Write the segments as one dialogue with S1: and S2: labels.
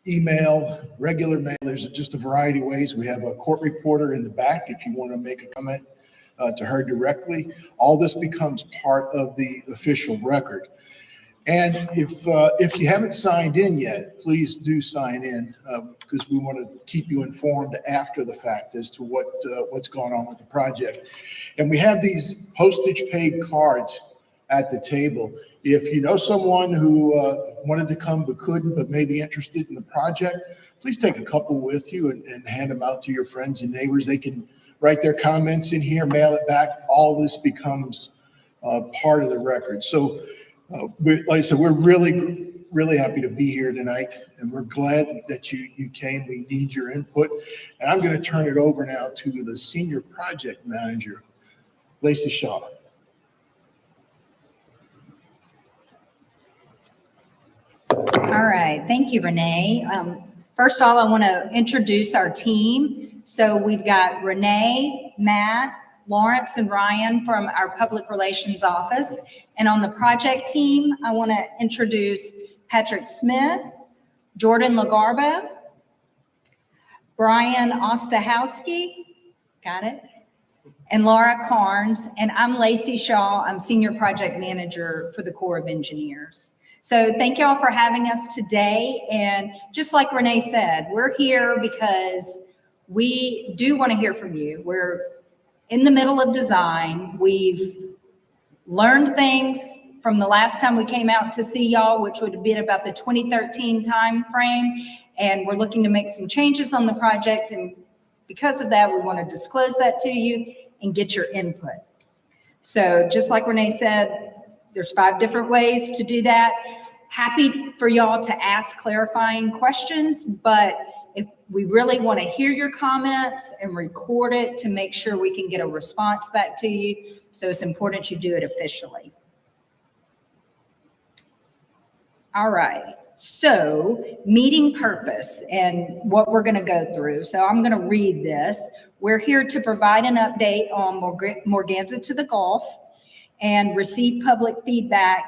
S1: email, regular mail. There's just a variety of ways. We have a court reporter in the back if you want to make a comment to her directly. All this becomes part of the official record. And if you haven't signed in yet, please do sign in because we want to keep you informed after the fact as to what's going on with the project. And we have these postage paid cards at the table. If you know someone who wanted to come but couldn't, but may be interested in the project, please take a couple with you and hand them out to your friends and neighbors. They can write their comments in here, mail it back. All this becomes part of the record. So like I said, we're really happy to be here tonight, and we're glad that you came. We need your input. And I'm going to turn it over now to the Senior Project Manager, Lacey Shaw.
S2: All right, thank you, Renee. First of all, I want to introduce our team. So we've got Renee, Matt, Lawrence, and Ryan from our Public Relations Office. And on the project team, I want to introduce Patrick Smith, Jordan Lagarbo, Brian Ostahowski, got it, and Laura Carnes. And I'm Lacey Shaw. I'm Senior Project Manager for the Corps of Engineers. So thank you all for having us today. And just like Renee said, we're here because we do want to hear from you. We're in the middle of design. We've learned things from the last time we came out to see y'all, which would have been about the 2013 time frame. And we're looking to make some changes on the project. And because of that, we want to disclose that to you and get your input. So just like Renee said, there's 5 different ways to do that. Happy for y'all to ask clarifying questions, but if we really want to hear your comments and record it to make sure we can get a response back to you. So it's important you do it officially. All right, so meeting purpose and what we're going to go through. So I'm going to read this. We're here to provide an update on Morganza to the Gulf and receive public feedback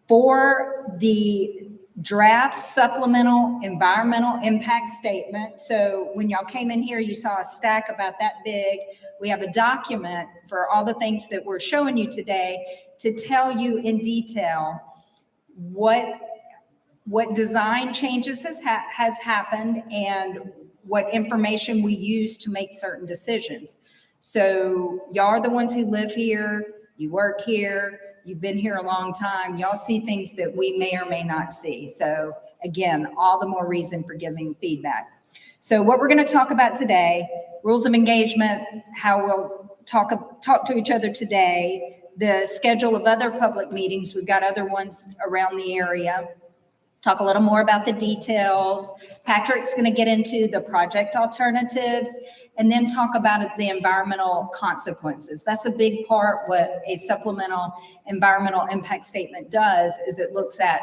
S2: for the draft supplemental environmental impact statement. So when y'all came in here, you saw a stack about that big. We have a document for all the things that we're showing you today to tell you in detail what design changes has happened and what information we use to make certain decisions. So y'all are the ones who live here, you work here, you've been here a long time. Y'all see things that we may or may not see. So again, all the more reason for giving feedback. So what we're going to talk about today, rules of engagement, how we'll talk to each other today, the schedule of other public meetings. We've got other ones around the area. Talk a little more about the details. Patrick's going to get into the project alternatives and then talk about the environmental consequences. That's a big part. What a supplemental environmental impact statement does is it looks at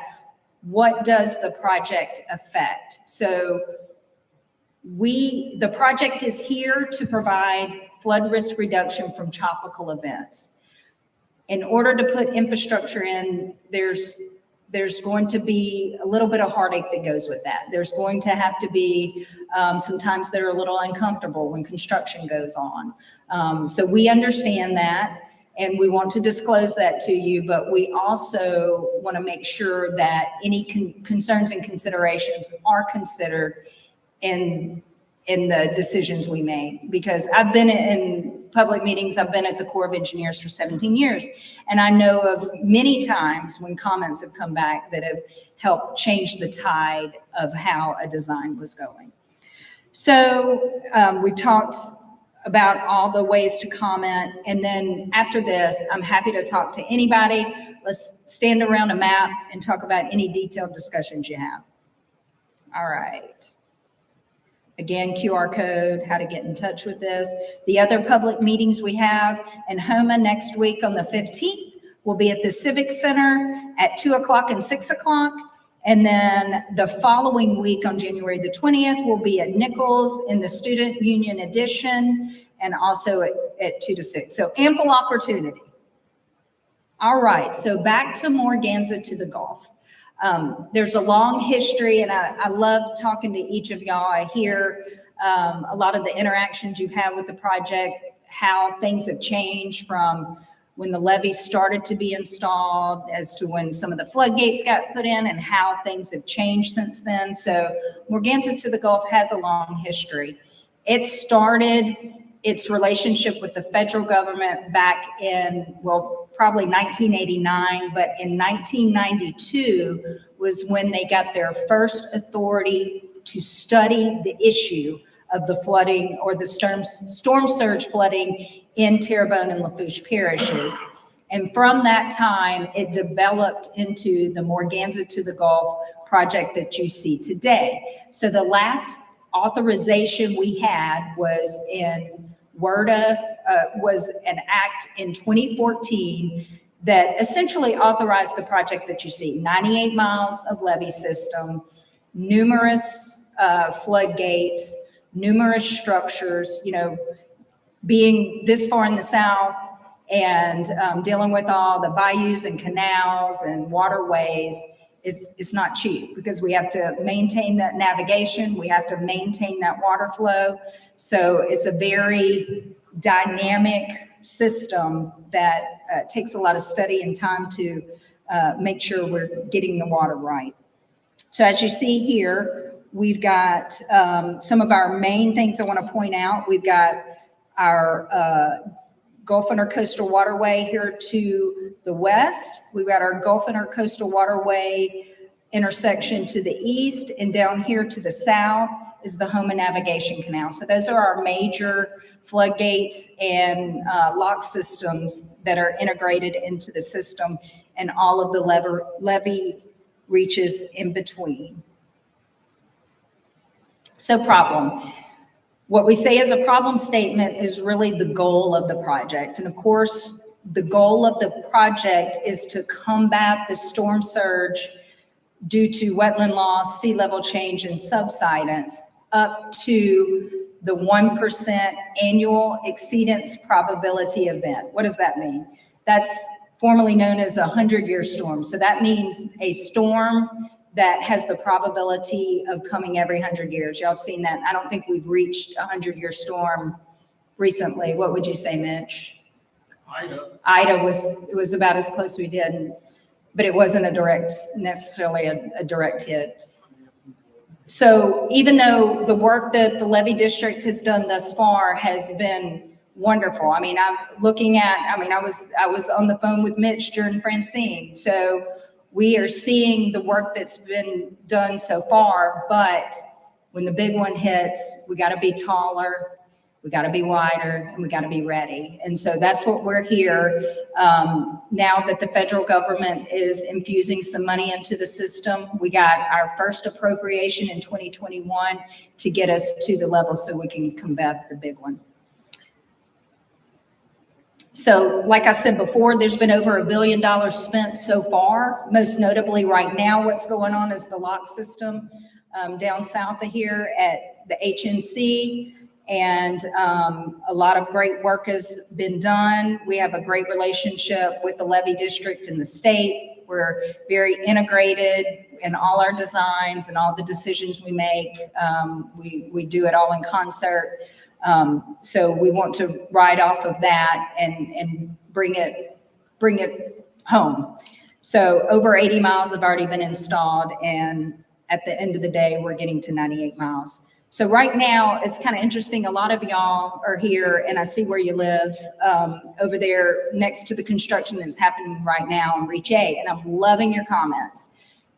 S2: what does the project affect. So the project is here to provide flood risk reduction from tropical events. In order to put infrastructure in, there's going to be a little bit of heartache that goes with that. There's going to have to be sometimes they're a little uncomfortable when construction goes on. So we understand that and we want to disclose that to you, but we also want to make sure that any concerns and considerations are considered in the decisions we make. Because I've been in public meetings, I've been at the Corps of Engineers for 17 years, and I know of many times when comments have come back that have helped change the tide of how a design was going. So we talked about all the ways to comment, and then after this, I'm happy to talk to anybody. Let's stand around a map and talk about any detailed discussions you have. All right. Again, QR code, how to get in touch with this. The other public meetings we have in Houma next week on the 15th will be at the Civic Center at 2 o'clock and 6 o'clock. And then the following week on January the 20th, we'll be at Nichols in the Student Union Edition and also at 2 to 6. So ample opportunity. All right, so back to Morganza to the Gulf. There's a long history, and I love talking to each of y'all. I hear a lot of the interactions you've had with the project, how things have changed from when the levees started to be installed as to when some of the floodgates got put in and how things have changed since then. So Morganza to the Gulf has a long history. It started its relationship with the federal government back in, well, probably 1989, but in 1992 was when they got their first authority to study the issue of the flooding or the storm surge flooding in Terrebonne and Lafourche parishes. And from that time, it developed into the Morganza to the Gulf project that you see today. So the last authorization we had was in WERDA, was an act in 2014 that essentially authorized the project that you see, 98 miles of levee system, numerous floodgates, numerous structures, you know, being this far in the south and dealing with all the bayous and canals and waterways is not cheap, because we have to maintain that navigation, we have to maintain that water flow. So it's a very dynamic system that takes a lot of study and time to make sure we're getting the water right. So as you see here, we've got some of our main things I want to point out. We've got our Gulf Intercoastal Waterway here to the west. We've got our Gulf Intercoastal Waterway intersection to the east, and down here to the south is the Houma Navigation Canal. So those are our major floodgates and lock systems that are integrated into the system, and all of the levee reaches in between. So problem. What we say as a problem statement is really the goal of the project. And of course, the goal of the project is to combat the storm surge due to wetland loss, sea level change, and subsidence up to the 1% annual exceedance probability event. What does that mean? That's formerly known as a 100-year storm. So that means a storm that has the probability of coming every 100 years. Y'all have seen that. I don't think we've reached a 100-year storm recently. What would you say, Mitch? Ida was about as close as we did, but it wasn't necessarily a direct hit. So even though the work that the levee district has done thus far has been wonderful. I mean, I was on the phone with Mitch during Francine. So we are seeing the work that's been done so far, but when the big one hits, we got to be taller, we got to be wider, and we got to be ready. And so that's what we're here. Now that the federal government is infusing some money into the system, we got our first appropriation in 2021 to get us to the level so we can combat the big one. So like I said before, there's been over $1 billion spent so far. Most notably right now, what's going on is the lock system down south of here at the HNC. And a lot of great work has been done. We have a great relationship with the levee district and the state. We're very integrated in all our designs and all the decisions we make. We do it all in concert. So we want to ride off of that and bring it home. So over 80 miles have already been installed, and at the end of the day, we're getting to 98 miles. So right now, it's kind of interesting. A lot of y'all are here, and I see where you live over there next to the construction that's happening right now on Reach A, and I'm loving your comments.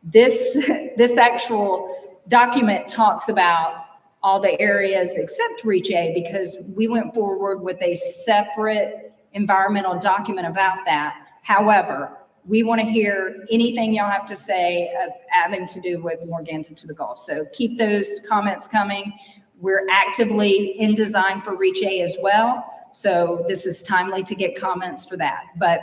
S2: This actual document talks about all the areas except Reach A, because we went forward with a separate environmental document about that. However, we want to hear anything y'all have to say having to do with Morganza to the Gulf. So keep those comments coming. We're actively in design for Reach A as well. So this is timely to get comments for that. But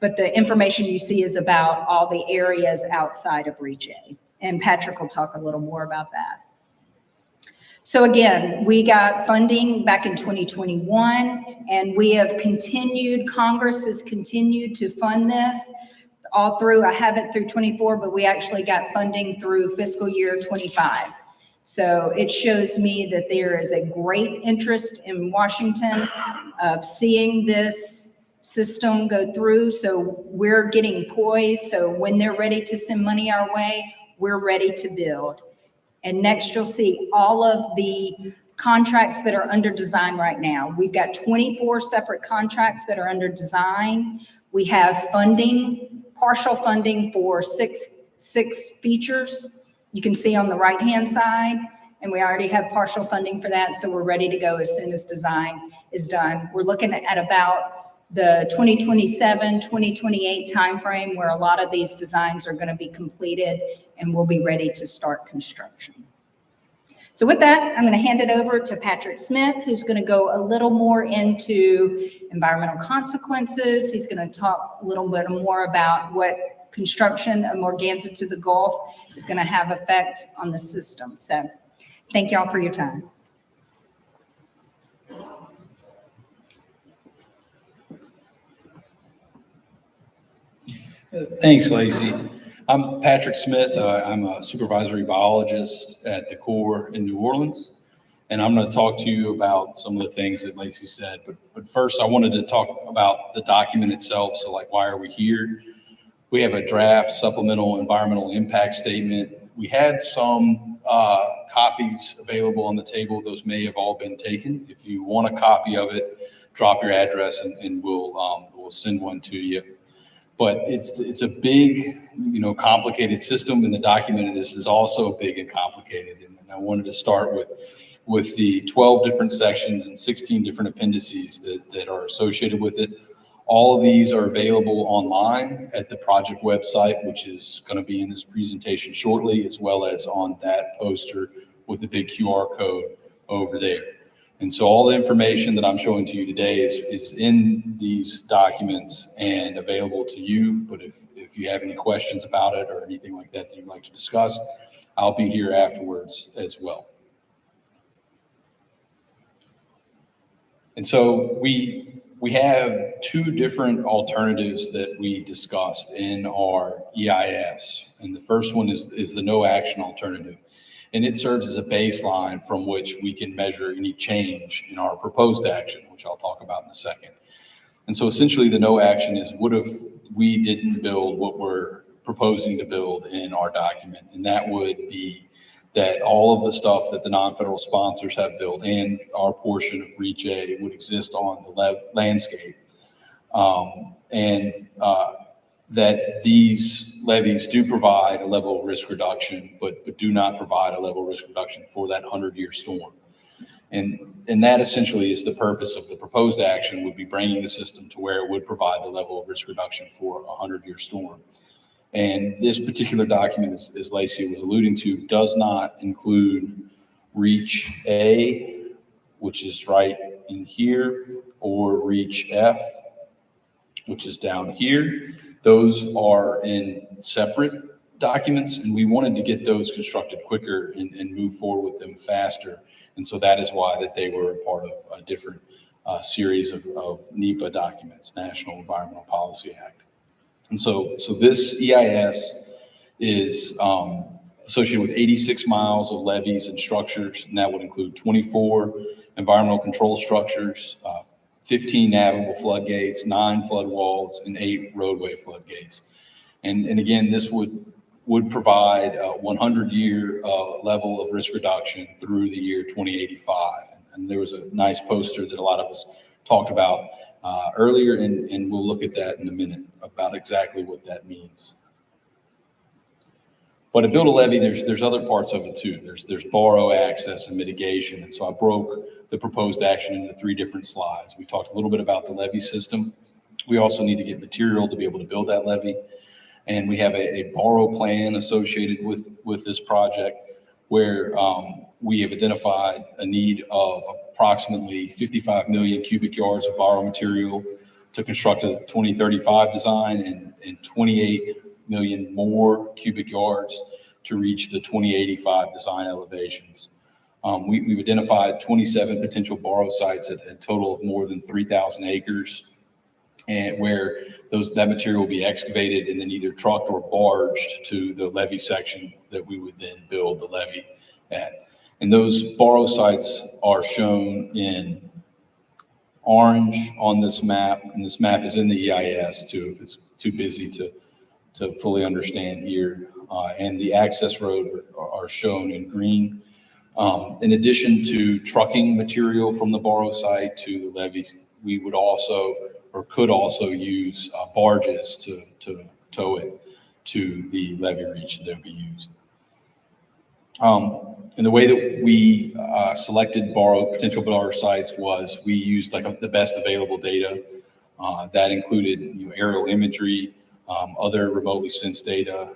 S2: the information you see is about all the areas outside of Reach A. And Patrick will talk a little more about that. So again, we got funding back in 2021, and we have continued, Congress has continued to fund this. all through, I have it through 24, but we actually got funding through fiscal year 25. So it shows me that there is a great interest in Washington of seeing this system go through. So we're getting poised. So when they're ready to send money our way, we're ready to build. And next you'll see all of the contracts that are under design right now. We've got 24 separate contracts that are under design. We have funding, partial funding for six features. You can see on the right-hand side, and we already have partial funding for that, so we're ready to go as soon as design is done. We're looking at about the 2027, 2028 timeframe where a lot of these designs are going to be completed and we'll be ready to start construction. So with that, I'm going to hand it over to Patrick Smith, who's going to go a little more into environmental consequences. He's going to talk a little bit more about what construction of Morganza to the Gulf is going to have effect on the system. So thank y'all for your time.
S3: Thanks, Lacey. I'm Patrick Smith. I'm a supervisory biologist at the Corps in New Orleans, and I'm going to talk to you about some of the things that Lacey said. But first, I wanted to talk about the document itself. So, like, why are we here? We have a draft supplemental environmental impact statement. We had some copies available on the table. Those may have all been taken. If you want a copy of it, drop your address and we'll send one to you. But it's a big, complicated system, and the document is also big and complicated. And I wanted to start with the 12 different sections and 16 different appendices that are associated with it. All of these are available online at the project website, which is going to be in this presentation shortly, as well as on that poster with the big QR code over there. And so all the information that I'm showing to you today is in these documents and available to you. But if you have any questions about it or anything like that you'd like to discuss, I'll be here afterwards as well. And so we have two different alternatives that we discussed in our EIS. And the first one is the no action alternative. And it serves as a baseline from which we can measure any change in our proposed action, which I'll talk about in a second. And so essentially the no action is what if we didn't build what we're proposing to build in our document? And that would be that all of the stuff that the non-federal sponsors have built and our portion of Reach A would exist on the landscape. That these levees do provide a level of risk reduction, but do not provide a level of risk reduction for that 100-year storm. And that essentially is the purpose of the proposed action, would be bringing the system to where it would provide the level of risk reduction for a 100-year storm. And this particular document, as Lacey was alluding to, does not include Reach A, which is right in here, or Reach F, which is down here. Those are in separate documents, and we wanted to get those constructed quicker and move forward with them faster. And so that is why that they were a part of a different series of NEPA documents, National Environmental Policy Act. And so this EIS is associated with 86 miles of levees and structures, and that would include 24 environmental control structures, 15 navigable floodgates, 9 flood walls, and 8 roadway floodgates. And again, this would provide a 100-year level of risk reduction through the year 2085. And there was a nice poster that a lot of us talked about earlier, and we'll look at that in a minute about exactly what that means. But to build a levee, there's other parts of it too. There's borrow, access, and mitigation. And so I broke the proposed action into 3 different slides. We talked a little bit about the levee system. We also need to get material to be able to build that levee. And we have a borrow plan associated with this project where we have identified a need of approximately 55 million cubic yards of borrow material to construct a 2035 design and 28 million more cubic yards to reach the 2085 design elevations. We've identified 27 potential borrow sites at a total of more than 3,000 acres. and where that material will be excavated and then either trucked or barged to the levee section that we would then build the levee at. And those borrow sites are shown in orange on this map, and this map is in the EIS too, if it's too busy to fully understand here. And the access road are shown in green. In addition to trucking material from the borrow site to the levees, we would also, or could also use barges to tow it to the levee reach that would be used. And the way that we selected potential borrow sites was we used the best available data. That included aerial imagery, other remotely sensed data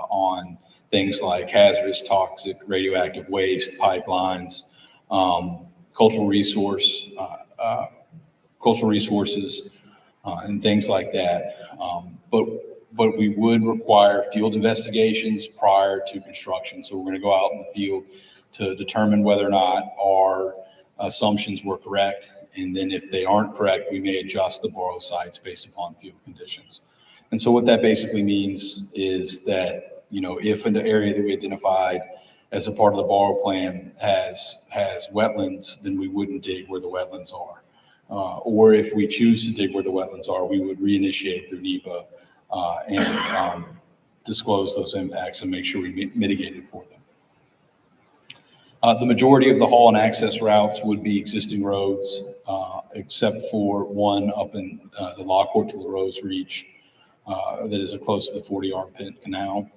S3: on things like hazardous, toxic, radioactive waste, pipelines, cultural resources, and things like that. But we would require field investigations prior to construction. So we're going to go out in the field to determine whether or not our assumptions were correct. And then if they aren't correct, we may adjust the borrow sites based upon field conditions. And so what that basically means is that, if an area that we identified as a part of the borrow plan has wetlands, then we wouldn't dig where the wetlands are. Or if we choose to dig where the wetlands are, we would reinitiate through NEPA and disclose those impacts and make sure we mitigated for them. The majority of the haul and access routes would be existing roads, except for one up in the Lockport to LaRose Reach that is close to the 40-yard pit canal.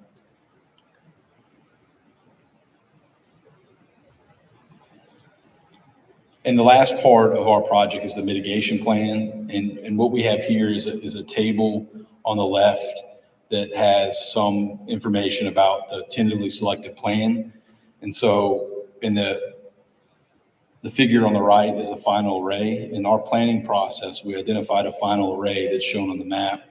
S3: And the last part of our project is the mitigation plan. And what we have here is a table on the left that has some information about the tentatively selected plan. And so in the figure on the right is the final array. In our planning process, we identified a final array that's shown on the map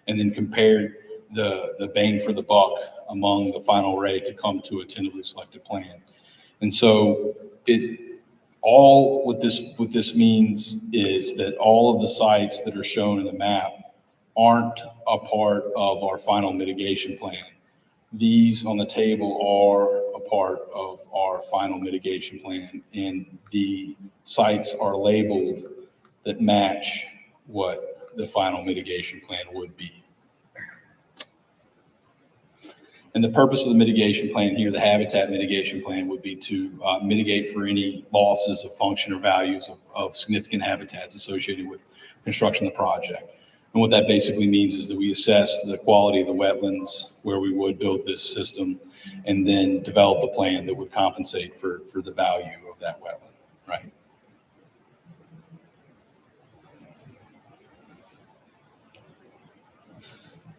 S3: and then compared the bang for the buck among the final array to come to a tentatively selected plan. And so what this means is that all of the sites that are shown in the map aren't a part of our final mitigation plan. These on the table are a part of our final mitigation plan, and the sites are labeled that match what the final mitigation plan would be. And the purpose of the mitigation plan here, the habitat mitigation plan, would be to mitigate for any losses of function or values of significant habitats associated with construction of the project. And what that basically means is that we assess the quality of the wetlands where we would build this system, and then develop a plan that would compensate for the value of that wetland, right?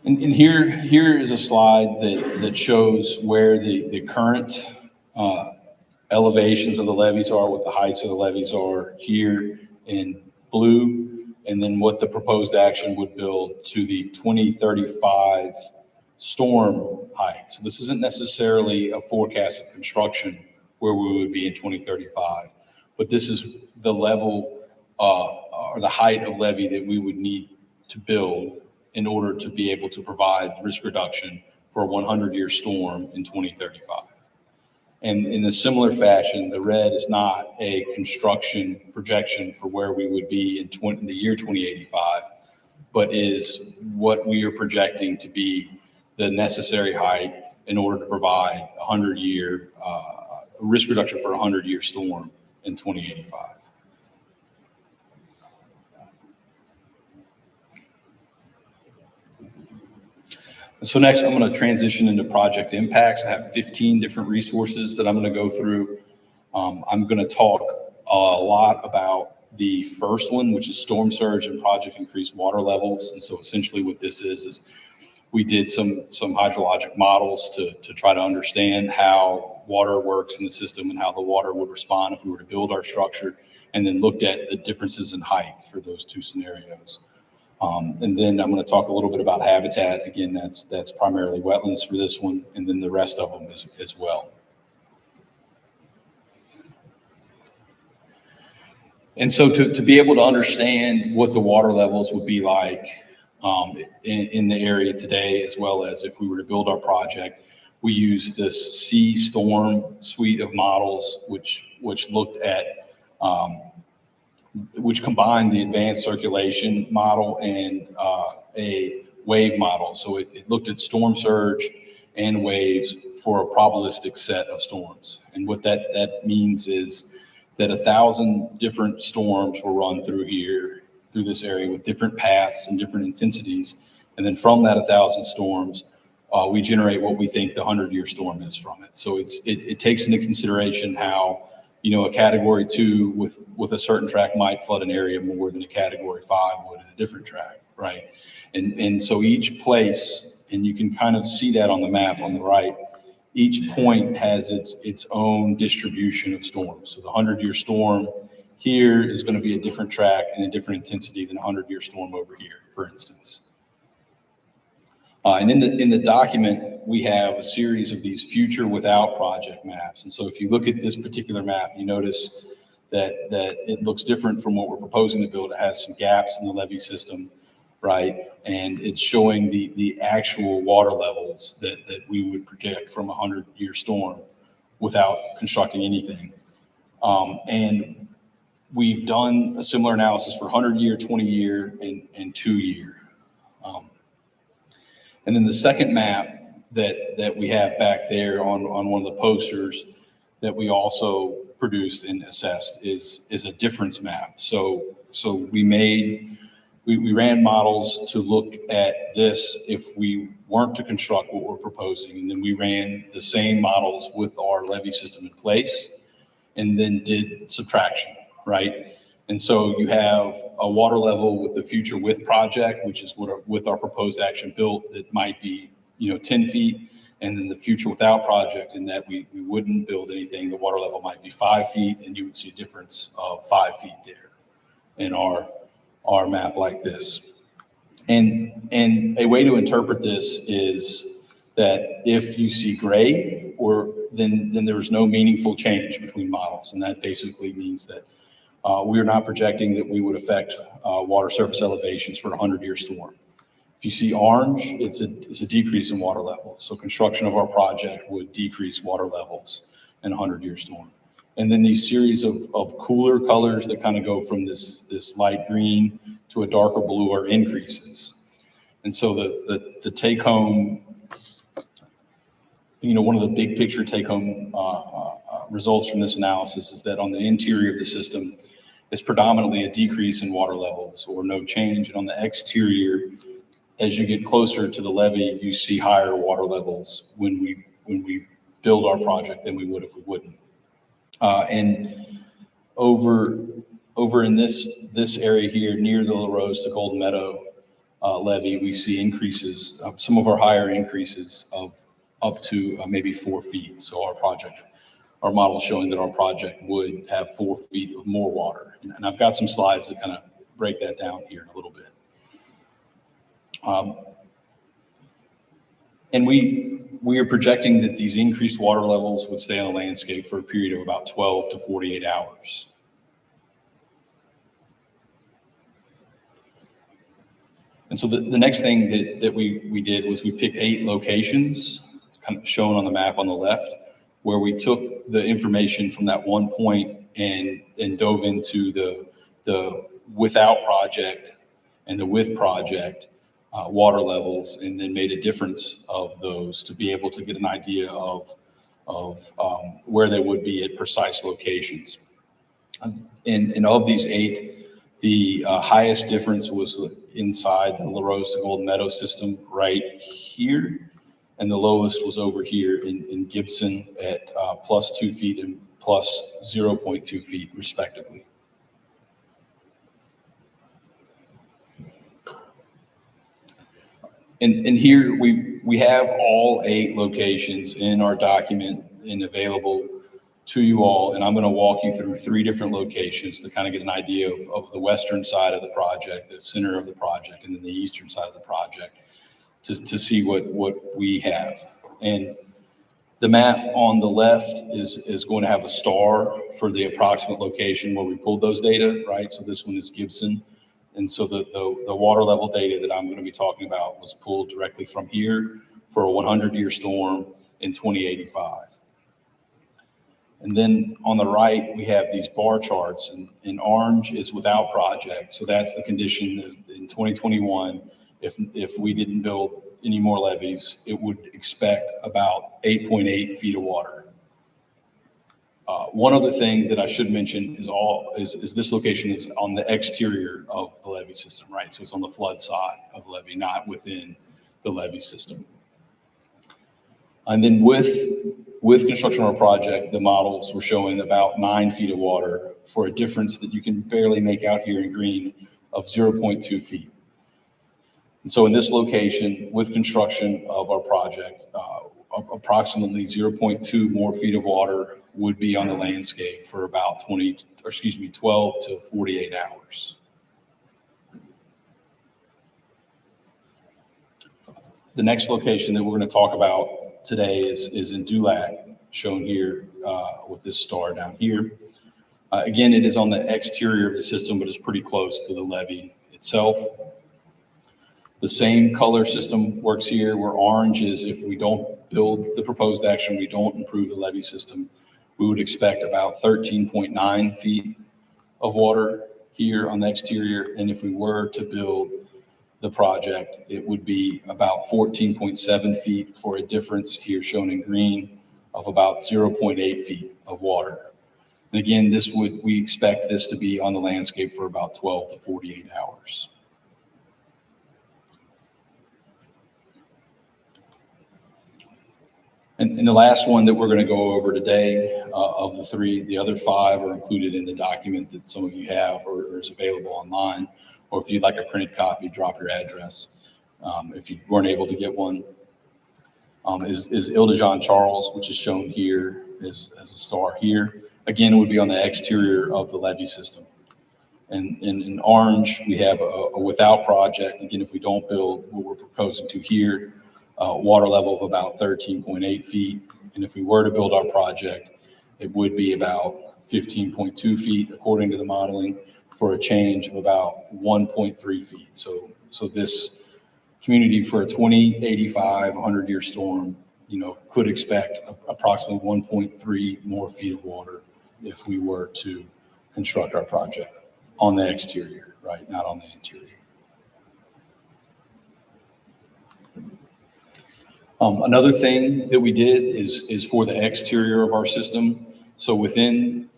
S3: And here is a slide that shows where the current elevations of the levees are, what the heights of the levees are here in blue, and then what the proposed action would build to the 2035 storm height. So this isn't necessarily a forecast of construction where we would be in 2035, but this is the level or the height of levee that we would need to build in order to be able to provide risk reduction for a 100-year storm in 2035. And in a similar fashion, the red is not a construction projection for where we would be in the year 2085, but is what we are projecting to be the necessary height in order to provide a 100-year risk reduction for a 100-year storm in 2085. So next, I'm going to transition into project impacts. I have 15 different resources that I'm going to go through. I'm going to talk a lot about the first one, which is storm surge and project increased water levels. And so essentially what this is we did some hydrologic models to try to understand how water works in the system and how the water would respond if we were to build our structure, and then looked at the differences in height for those two scenarios. And then I'm going to talk a little bit about habitat. Again, that's primarily wetlands for this one, and then the rest of them as well. And so to be able to understand what the water levels would be like in the area today, as well as if we were to build our project, we used this storm suite of models, which looked at, which combined the advanced circulation model and a wave model. So it looked at storm surge and waves for a probabilistic set of storms. And what that means is that 1,000 different storms will run through here, through this area with different paths and different intensities. And then from that 1,000 storms, we generate what we think the 100-year storm is from it. So it takes into consideration how, a Category 2 with a certain track might flood an area more than a Category 5 would in a different track, right? And so each place, and you can kind of see that on the map on the right, each point has its own distribution of storms. So the 100-year storm here is going to be a different track and a different intensity than a 100-year storm over here, for instance. And in the document, we have a series of these future without project maps. And so if you look at this particular map, you notice that it looks different from what we're proposing to build. It has some gaps in the levee system, right? And it's showing the actual water levels that we would project from a 100-year storm without constructing anything. And we've done a similar analysis for 100-year, 20-year, and 2-year. And then the second map that we have back there on one of the posters that we also produced and assessed is a difference map. So we ran models to look at this if we weren't to construct what we're proposing. And then we ran the same models with our levee system in place and then did subtraction, right? And so you have a water level with the future with project, which is with our proposed action built, that might be 10 feet. And then the future without project, in that we wouldn't build anything, the water level might be 5 feet, and you would see a difference of 5 feet there in our map like this. And a way to interpret this is that if you see gray, then there is no meaningful change between models. And that basically means that we are not projecting that we would affect water surface elevations for a 100-year storm. If you see orange, it's a decrease in water levels. So construction of our project would decrease water levels in a 100-year storm. And then these series of cooler colors that kind of go from this light green to a darker blue are increases. And so the take home, one of the big picture take home results from this analysis is that on the interior of the system, it's predominantly a decrease in water levels or no change. And on the exterior, as you get closer to the levee, you see higher water levels when we build our project than we would if we wouldn't. And over in this area here near the La Rose to Golden Meadow levee, we see increases, some of our higher increases of up to maybe 4 feet. So our model is showing that our project would have 4 feet of more water. And I've got some slides that kind of break that down here in a little bit. And we are projecting that these increased water levels would stay on the landscape for a period of about 12 to 48 hours. And so the next thing that we did was we picked 8 locations, it's kind of shown on the map on the left, where we took the information from that one point and dove into the without project and the with project water levels, and then made a difference of those to be able to get an idea of where they would be at precise locations. And of these 8, the highest difference was inside the La Rose to Golden Meadow system right here, and the lowest was over here in Gibson at plus 2 feet and plus 0.2 feet respectively. And here we have all 8 locations in our document and available to you all. And I'm going to walk you through 3 different locations to kind of get an idea of the western side of the project, the center of the project, and then the eastern side of the project to see what we have. And The map on the left is going to have a star for the approximate location where we pulled those data, right? So this one is Gibson. And so the water level data that I'm going to be talking about was pulled directly from here for a 100-year storm in 2085. And then on the right, we have these bar charts, and in orange is without project. So that's the condition in 2021. If we didn't build any more levees, it would expect about 8.8 feet of water. One other thing that I should mention is this location is on the exterior of the levee system, right? So it's on the flood side of the levee, not within the levee system. And then with construction of our project, the models were showing about 9 feet of water for a difference that you can barely make out here in green of 0.2 feet. And so in this location, with construction of our project, approximately 0.2 more feet of water would be on the landscape for about 12 to 48 hours. The next location that we're going to talk about today is in Dulac, shown here with this star down here. Again, it is on the exterior of the system, but it's pretty close to the levee itself. The same color system works here, where orange is if we don't build the proposed action, we don't improve the levee system, we would expect about 13.9 feet of water here on the exterior. And if we were to build the project, it would be about 14.7 feet for a difference here shown in green of about 0.8 feet of water. And again, we expect this to be on the landscape for about 12 to 48 hours. And the last one that we're going to go over today of the three, the other 5 are included in the document that some of you have or is available online. Or if you'd like a printed copy, drop your address. If you weren't able to get one, is Ile de Jean Charles, which is shown here as a star here. Again, it would be on the exterior of the levee system. And in orange, we have a without project. Again, if we don't build what we're proposing to here, water level of about 13.8 feet. And if we were to build our project, it would be about 15.2 feet according to the modeling, for a change of about 1.3 feet. So this community for a 2085 100-year storm, could expect approximately 1.3 more feet of water if we were to construct our project on the exterior, right? Not on the interior. Another thing that we did is for the exterior of our system. So within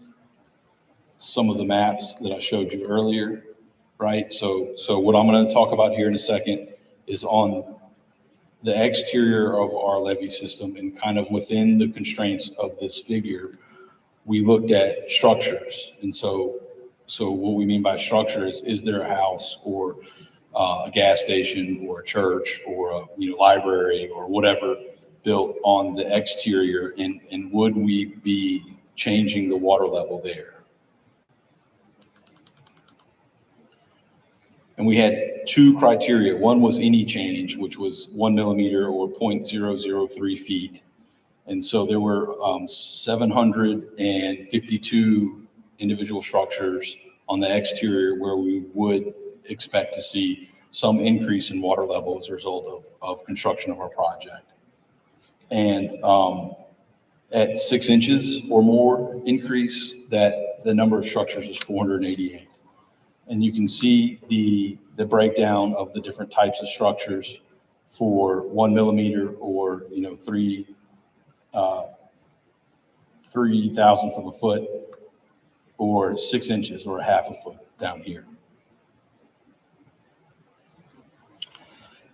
S3: some of the maps that I showed you earlier, right? So what I'm going to talk about here in a second is on the exterior of our levee system, and kind of within the constraints of this figure, we looked at structures. And so what we mean by structure is there a house or a gas station or a church or a library or whatever built on the exterior, and would we be changing the water level there? And we had 2 criteria. One was any change, which was 1 millimeter or 0.003 feet. And so there were 752 individual structures on the exterior where we would expect to see some increase in water level as a result of construction of our project. And at 6 inches or more increase, that the number of structures is 488. And you can see the breakdown of the different types of structures for 1 millimeter or 3 thousandths of a foot, or 6 inches or a half a foot down here.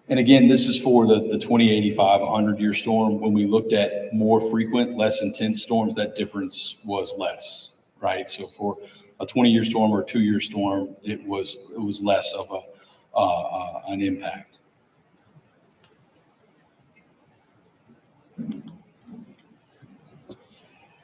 S3: And again, this is for the 2085 100-year storm. When we looked at more frequent, less intense storms, that difference was less, right? So for a 20-year storm or a 2-year storm, it was less of an impact.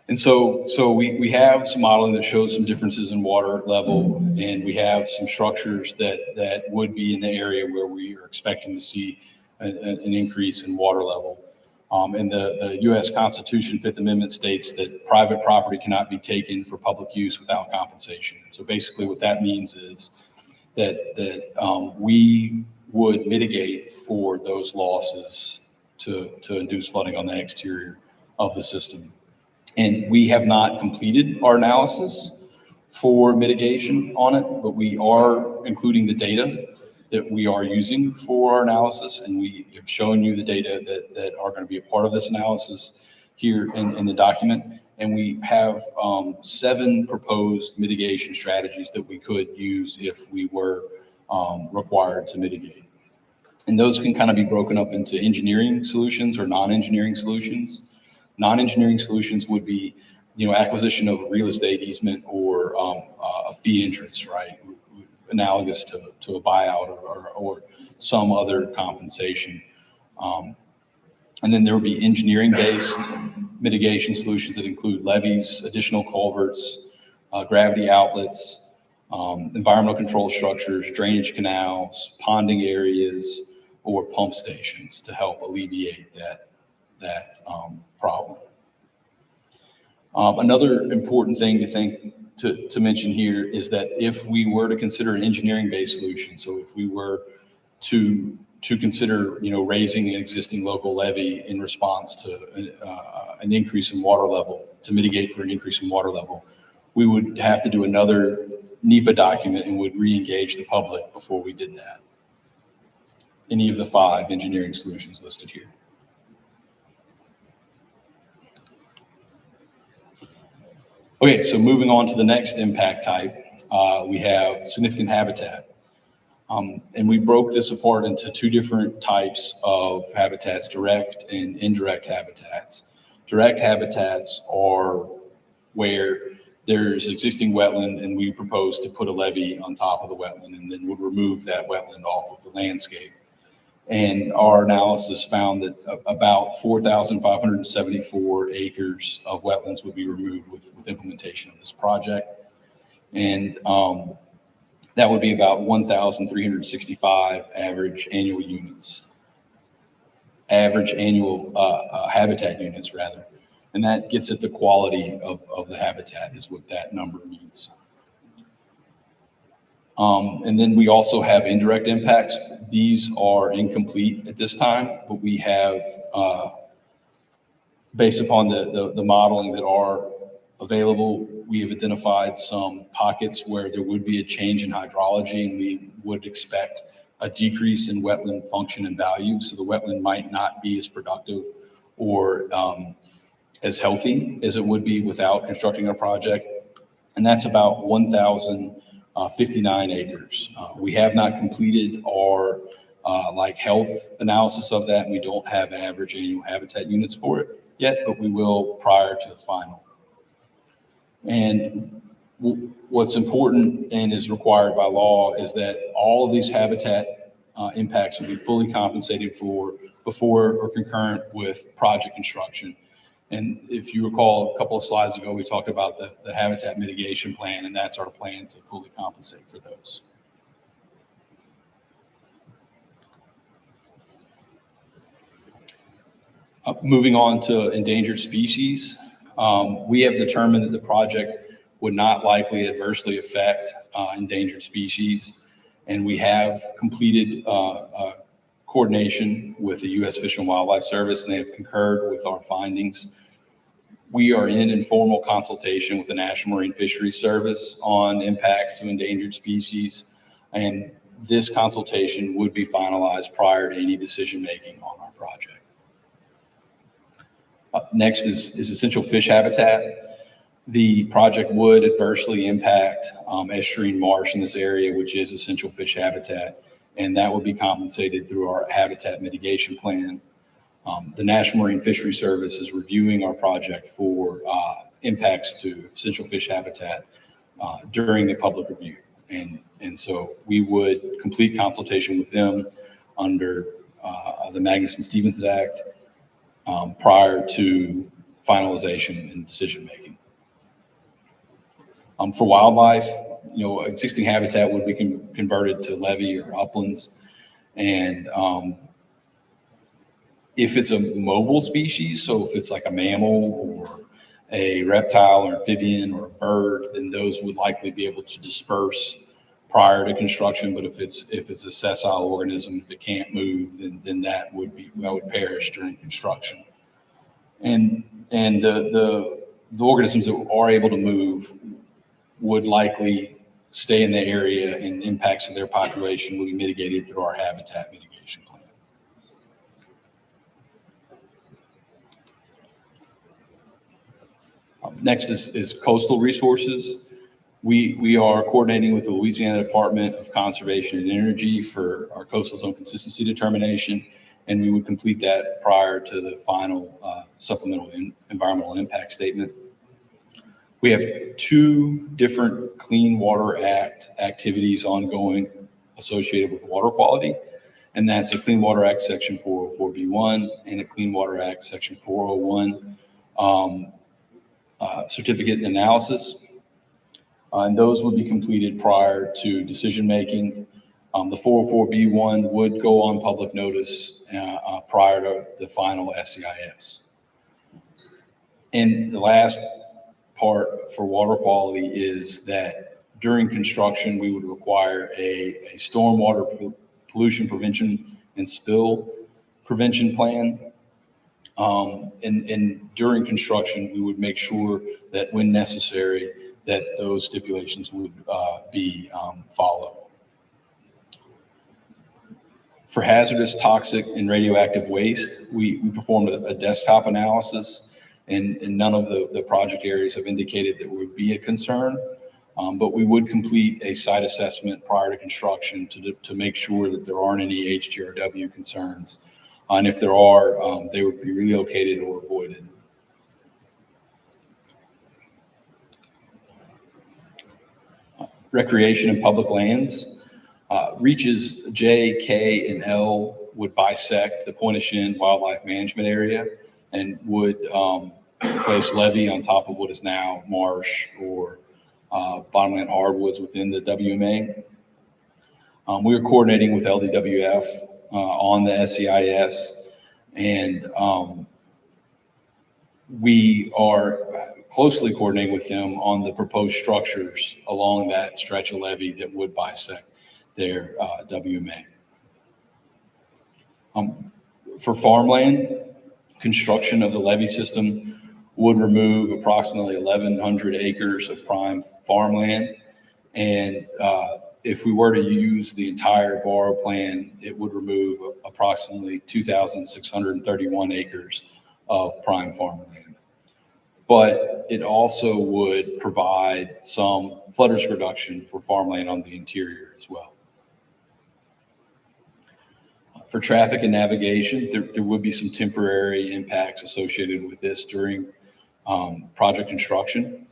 S3: And so we have some modeling that shows some differences in water level, and we have some structures that would be in the area where we are expecting to see an increase in water level. And the U.S. Constitution, Fifth Amendment states that private property cannot be taken for public use without compensation. And so basically what that means is that we would mitigate for those losses to induce flooding on the exterior of the system. And we have not completed our analysis for mitigation on it, but we are including the data that we are using for our analysis, and we have shown you the data that are going to be a part of this analysis here in the document. And we have 7 proposed mitigation strategies that we could use if we were required to mitigate. And those can kind of be broken up into engineering solutions or non-engineering solutions. Non-engineering solutions would be, acquisition of a real estate easement or a fee interest, right? Analogous to a buyout or some other compensation. And then there would be engineering-based mitigation solutions that include levees, additional culverts, gravity outlets, environmental control structures, drainage canals, ponding areas, or pump stations to help alleviate that problem. Another important thing to mention here is that if we were to consider an engineering-based solution, so if we were to consider, raising an existing local levee in response to an increase in water level, to mitigate for an increase in water level, we would have to do another NEPA document and would re-engage the public before we did that. Any of the 5 engineering solutions listed here. Okay, so moving on to the next impact type, we have significant habitat. And we broke this apart into 2 different types of habitats, direct and indirect habitats. Direct habitats are where there's existing wetland and we propose to put a levee on top of the wetland and then would remove that wetland off of the landscape. And our analysis found that about 4,574 acres of wetlands would be removed with implementation of this project. And that would be about 1,365 average annual units. Average annual habitat units, rather. And that gets at the quality of the habitat is what that number means. And then we also have indirect impacts. These are incomplete at this time, but we have, based upon the modeling that are available, we have identified some pockets where there would be a change in hydrology and we would expect a decrease in wetland function and value. So the wetland might not be as productive or as healthy as it would be without constructing a project. And that's about 1,059 acres. We have not completed our health analysis of that, and we don't have average annual habitat units for it yet, but we will prior to the final. And what's important and is required by law is that all of these habitat impacts will be fully compensated for before or concurrent with project construction. And if you recall, a couple of slides ago, we talked about the habitat mitigation plan, and that's our plan to fully compensate for those. Moving on to endangered species, we have determined that the project would not likely adversely affect endangered species, and we have completed coordination with the U.S. Fish and Wildlife Service, and they have concurred with our findings. We are in informal consultation with the National Marine Fisheries Service on impacts to endangered species, and this consultation would be finalized prior to any decision-making on our project. Next is essential fish habitat. The project would adversely impact estuarine marsh in this area, which is essential fish habitat, and that would be compensated through our habitat mitigation plan. The National Marine Fisheries Service is reviewing our project for impacts to essential fish habitat during the public review. And so we would complete consultation with them under the Magnuson-Stevens Act prior to finalization and decision-making. For wildlife, existing habitat would be converted to levee or uplands, and If it's a mobile species, so if it's like a mammal or a reptile or amphibian or a bird, then those would likely be able to disperse prior to construction. But if it's a sessile organism, if it can't move, then that would perish during construction. And the organisms that are able to move would likely stay in the area, and impacts to their population will be mitigated through our habitat mitigation plan. Next is coastal resources. We are coordinating with the Louisiana Department of Conservation and Energy for our coastal zone consistency determination, and we would complete that prior to the final supplemental environmental impact statement. We have 2 different Clean Water Act activities ongoing associated with water quality, and that's a Clean Water Act Section 404B1 and a Clean Water Act Section 401 certificate analysis. And those would be completed prior to decision making. The 404B1 would go on public notice prior to the final SEIS. And the last part for water quality is that during construction, we would require a stormwater pollution prevention and spill prevention plan. And during construction, we would make sure that when necessary, that those stipulations would be followed. For hazardous, toxic, and radioactive waste, we performed a desktop analysis, and none of the project areas have indicated that would be a concern, but we would complete a site assessment prior to construction to make sure that there aren't any HGRW concerns. And if there are, they would be relocated or avoided. Recreation and public lands. Reaches J, K, and L would bisect the Pointe-au-Chien Wildlife Management Area and would place levee on top of what is now marsh or bottomland hardwoods within the WMA. We are coordinating with LDWF on the SEIS, and we are closely coordinating with them on the proposed structures along that stretch of levee that would bisect their WMA. For farmland, construction of the levee system would remove approximately 1,100 acres of prime farmland, and if we were to use the entire borrow plan, it would remove approximately 2,631 acres of prime farmland. But it also would provide some flood risk reduction for farmland on the interior as well. For traffic and navigation, there would be some temporary impacts associated with this during project construction.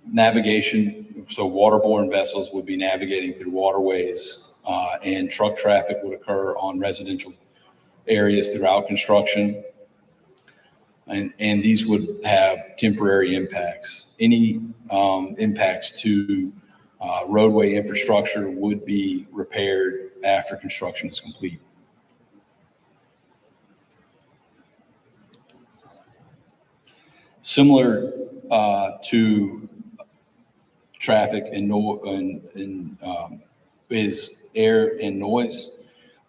S3: Navigation, so waterborne vessels would be navigating through waterways, and truck traffic would occur on residential areas throughout construction. And these would have temporary impacts. Any impacts to roadway infrastructure would be repaired after construction is complete. Similar to traffic and is air and noise.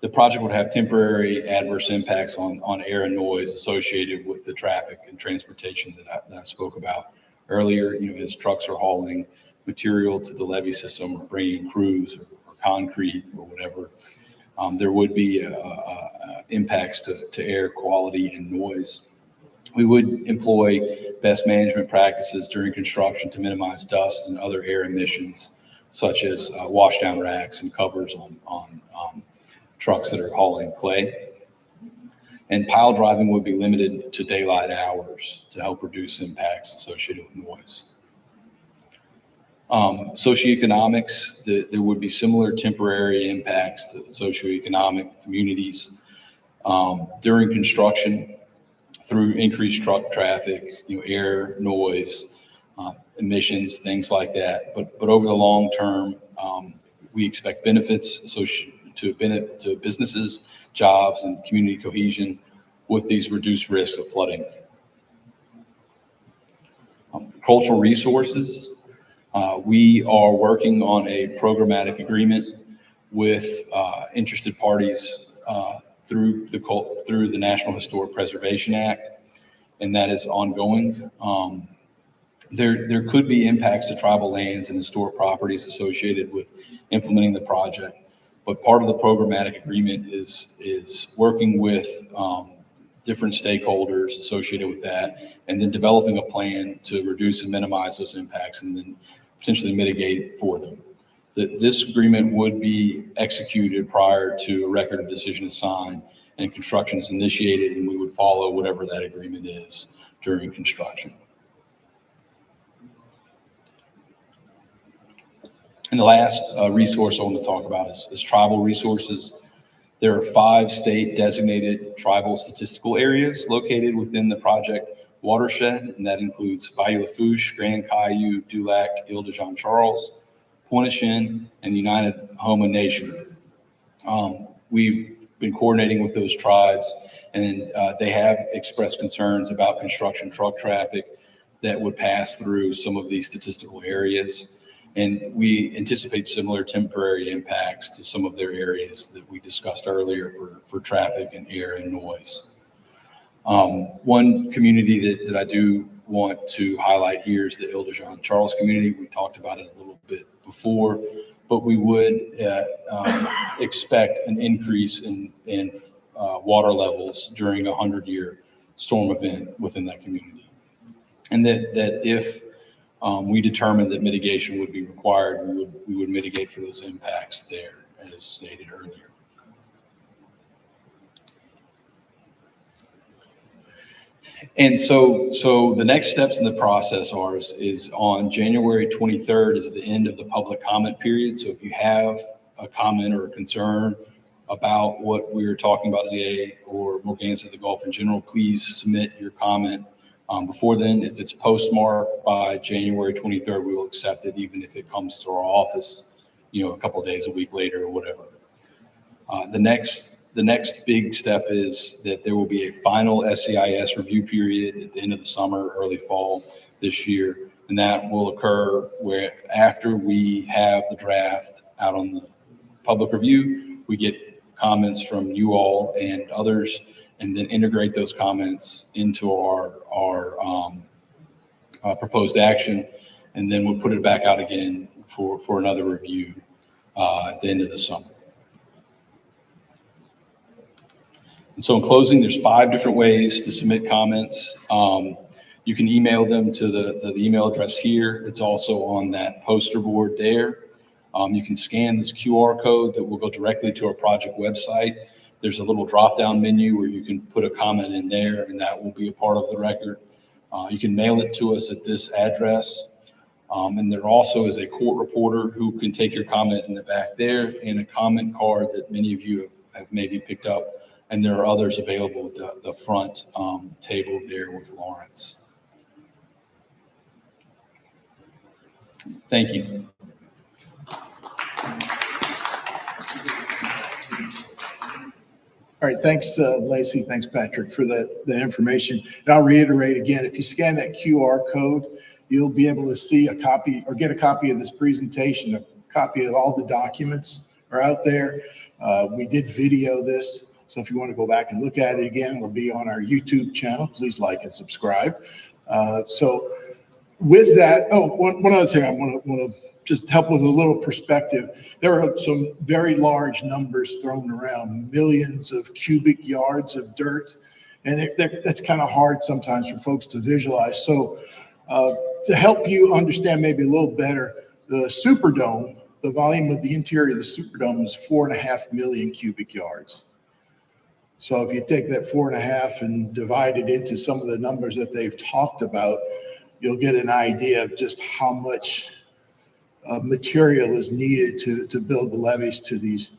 S3: The project would have temporary adverse impacts on air and noise associated with the traffic and transportation that I spoke about earlier. You know, as trucks are hauling material to the levee system or bringing crews or concrete or whatever, there would be impacts to air quality and noise. We would employ best management practices during construction to minimize dust and other air emissions, such as washdown racks and covers on trucks that are hauling clay. And pile driving would be limited to daylight hours to help reduce impacts associated with noise. Socioeconomics, there would be similar temporary impacts to socioeconomic communities during construction through increased truck traffic, air, noise, emissions, things like that. But over the long term, we expect benefits to businesses, jobs, and community cohesion with these reduced risks of flooding. Cultural resources. We are working on a programmatic agreement with interested parties through the National Historic Preservation Act, and that is ongoing. There could be impacts to tribal lands and historic properties associated with implementing the project, but part of the programmatic agreement is working with different stakeholders associated with that, and then developing a plan to reduce and minimize those impacts and then potentially mitigate for them. This agreement would be executed prior to a record of decision is signed and construction is initiated, and we would follow whatever that agreement is during construction. And the last resource I want to talk about is tribal resources. There are 5 state designated tribal statistical areas located within the project watershed, and that includes Bayou Lafourche, Grand Caillou, Dulac, Ile-de-Jean Charles, Pointe-au-Chien, and the United Homa Nation. We've been coordinating with those tribes, and they have expressed concerns about construction truck traffic that would pass through some of these statistical areas. And we anticipate similar temporary impacts to some of their areas that we discussed earlier for traffic and air and noise. One community that I do want to highlight here is the Ile-de-Jean Charles community. We talked about it a little bit before, but we would expect an increase in water levels during a 100-year storm event within that community. And that if we determined that mitigation would be required, we would mitigate for those impacts there, as stated earlier. And so the next steps in the process is on January 23rd is the end of the public comment period. So if you have a comment or a concern about what we were talking about today or Morganza, the Gulf in general, please submit your comment before then. If it's postmarked by January 23rd, we will accept it, even if it comes to our office, a couple of days, a week later, or whatever. The next big step is that there will be a final SEIS review period at the end of the summer, early fall this year, and that will occur where after we have the draft out on the public review, we get comments from you all and others, and then integrate those comments into our proposed action, and then we'll put it back out again for another review at the end of the summer. And so in closing, there's 5 different ways to submit comments. You can email them to the email address here. It's also on that poster board there. You can scan this QR code that will go directly to our project website. There's a little drop-down menu where you can put a comment in there, and that will be a part of the record. You can mail it to us at this address. And there also is a court reporter who can take your comment in the back there, and a comment card that many of you have maybe picked up. And there are others available at the front table there with Lawrence. Thank you.
S1: All right, thanks, Lacey. Thanks, Patrick, for that information. And I'll reiterate again, if you scan that QR code, you'll be able to see a copy or get a copy of this presentation. A copy of all the documents are out there. We did video this, so if you want to go back and look at it again, it'll be on our YouTube channel. Please like and subscribe. So with that, one other thing I want to just help with a little perspective. There are some very large numbers thrown around, millions of cubic yards of dirt, and that's kind of hard sometimes for folks to visualize. So to help you understand maybe a little better, the Superdome, the volume of the interior of the Superdome is 4.5 million cubic yards. So if you take that 4.5 and divide it into some of the numbers that they've talked about, you'll get an idea of just how much material is needed to build the levees to these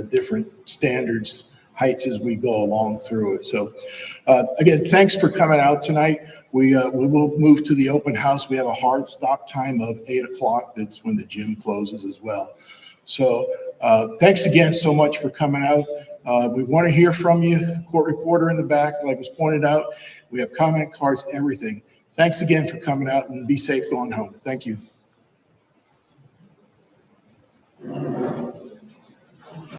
S1: different standards, heights as we go along through it. So again, thanks for coming out tonight. We will move to the open house. We have a hard stop time of 8 o'clock. That's when the gym closes as well. So thanks again so much for coming out. We want to hear from you. Court reporter in the back, like was pointed out. We have comment cards, everything. Thanks again for coming out, and be safe going home. Thank you.